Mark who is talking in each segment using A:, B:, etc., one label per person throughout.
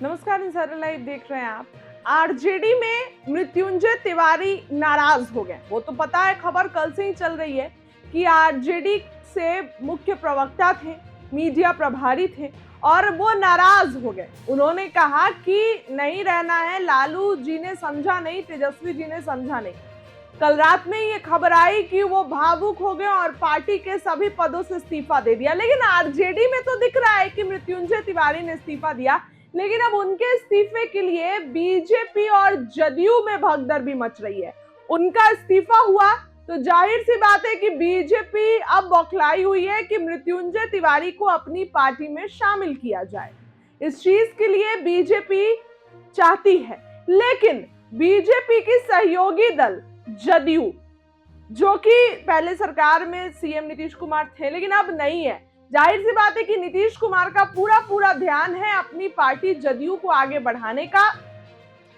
A: नमस्कार, insider live देख रहे हैं आप। आरजेडी में मृत्युंजय तिवारी नाराज हो गए। वो तो पता है, खबर कल से ही चल रही है कि आरजेडी से मुख्य प्रवक्ता थे, मीडिया प्रभारी थे और वो नाराज हो गए। उन्होंने कहा कि नहीं रहना है, लालू जी ने समझा नहीं, तेजस्वी जी ने समझा नहीं। कल रात में ये खबर आई कि वो भावुक हो गए और पार्टी के सभी पदों से इस्तीफा दे दिया। लेकिन आरजेडी में तो दिख रहा है कि मृत्युंजय तिवारी ने इस्तीफा दिया, लेकिन अब उनके इस्तीफे के लिए बीजेपी और जदयू में भगदड़ भी मच रही है। उनका इस्तीफा हुआ तो जाहिर सी बात है कि बीजेपी अब बौखलाई हुई है कि मृत्युंजय तिवारी को अपनी पार्टी में शामिल किया जाए। इस चीज के लिए बीजेपी चाहती है, लेकिन बीजेपी की सहयोगी दल जदयू, जो कि पहले सरकार में सीएम नीतीश कुमार थे लेकिन अब नहीं है, जाहिर सी बात है कि नीतीश कुमार का पूरा ध्यान है अपनी पार्टी जदयू को आगे बढ़ाने का।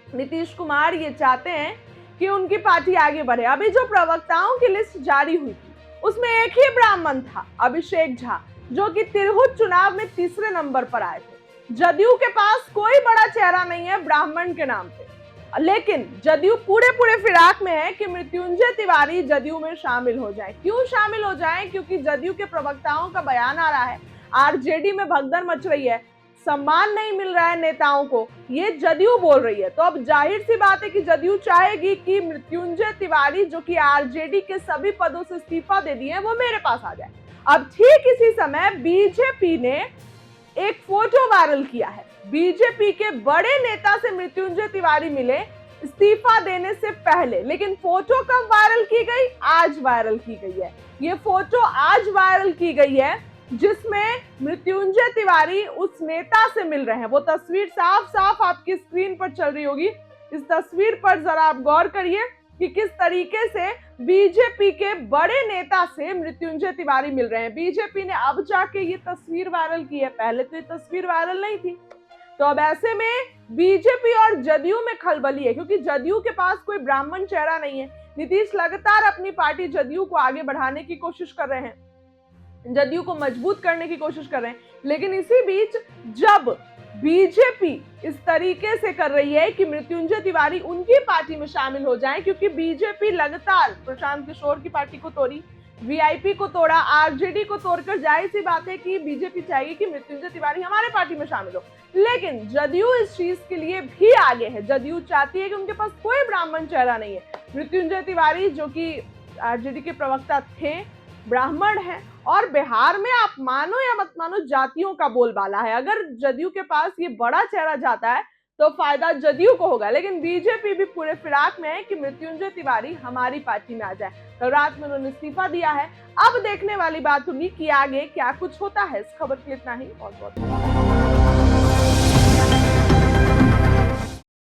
A: नीतीश कुमार ये चाहते हैं कि उनकी पार्टी आगे बढ़े। अभी जो प्रवक्ताओं की लिस्ट जारी हुई थी उसमें एक ही ब्राह्मण था, अभिषेक झा, जो कि तिरहुत चुनाव में तीसरे नंबर पर आए थे। जदयू के पास कोई बड़ा चेहरा नहीं है ब्राह्मण के नाम पे, लेकिन जदयू पूरे फिराक में है कि मृत्युंजय तिवारी जदयू में शामिल हो जाए। क्यों शामिल हो जाए? क्योंकि जदयू के प्रवक्ताओं का बयान आ रहा है, आरजेडी में भगदड़ मच रही है, सम्मान नहीं मिल रहा है नेताओं को, ये जदयू बोल रही है। तो अब जाहिर सी बात है कि जदयू चाहेगी कि मृत्युंजय तिवारी, जो कि आरजेडी के सभी पदों से इस्तीफा दे दिए, वो मेरे पास आ जाए। अब ठीक इसी समय बीजेपी ने एक फोटो वायरल किया है। बीजेपी के बड़े नेता से मृत्युंजय तिवारी मिले इस्तीफा देने से पहले, लेकिन फोटो कब वायरल की गई? आज वायरल की गई है। ये फोटो आज वायरल की गई है जिसमें मृत्युंजय तिवारी उस नेता से मिल रहे हैं। वो तस्वीर साफ आपकी स्क्रीन पर चल रही होगी। इस तस्वीर पर जरा आप गौर करिए कि किस तरीके से बीजेपी के बड़े नेता से मृत्युंजय तिवारी मिल रहे हैं। बीजेपी ने अब जाके ये तस्वीर वायरल की है, पहले तो ये तस्वीर वायरल नहीं थी। तो अब ऐसे में बीजेपी और जदयू में खलबली है, क्योंकि जदयू के पास कोई ब्राह्मण चेहरा नहीं है। नीतीश लगातार अपनी पार्टी जदयू को आगे बढ़ाने की कोशिश कर रहे हैं, जदयू को मजबूत करने की कोशिश कर रहे हैं, लेकिन इसी बीच जब बीजेपी इस तरीके से कर रही है कि मृत्युंजय तिवारी उनकी पार्टी में शामिल हो जाएं, क्योंकि बीजेपी लगातार प्रशांत किशोर की पार्टी को तोड़ी, वीआईपी को तोड़ा, आरजेडी को तोड़कर, जाहिर सी बात है कि बीजेपी चाहेगी कि मृत्युंजय तिवारी हमारे पार्टी में शामिल हो। लेकिन जदयू इस चीज के लिए भी आगे है। जदयू चाहती है कि उनके पास कोई ब्राह्मण चेहरा नहीं है। मृत्युंजय तिवारी, जो कि आरजेडी के प्रवक्ता थे, ब्राह्मण है और बिहार में आप मानो या मत मानो जातियों का बोलबाला है। अगर जदयू के पास ये बड़ा चेहरा जाता है तो फायदा जदयू को होगा, लेकिन बीजेपी भी पूरे फिराक में है कि मृत्युंजय तिवारी हमारी पार्टी में आ जाए। तो रात में उन्होंने इस्तीफा दिया है। अब देखने वाली बात होगी कि आगे क्या कुछ होता है। इस खबर के लिए इतना ही। बहुत बहुत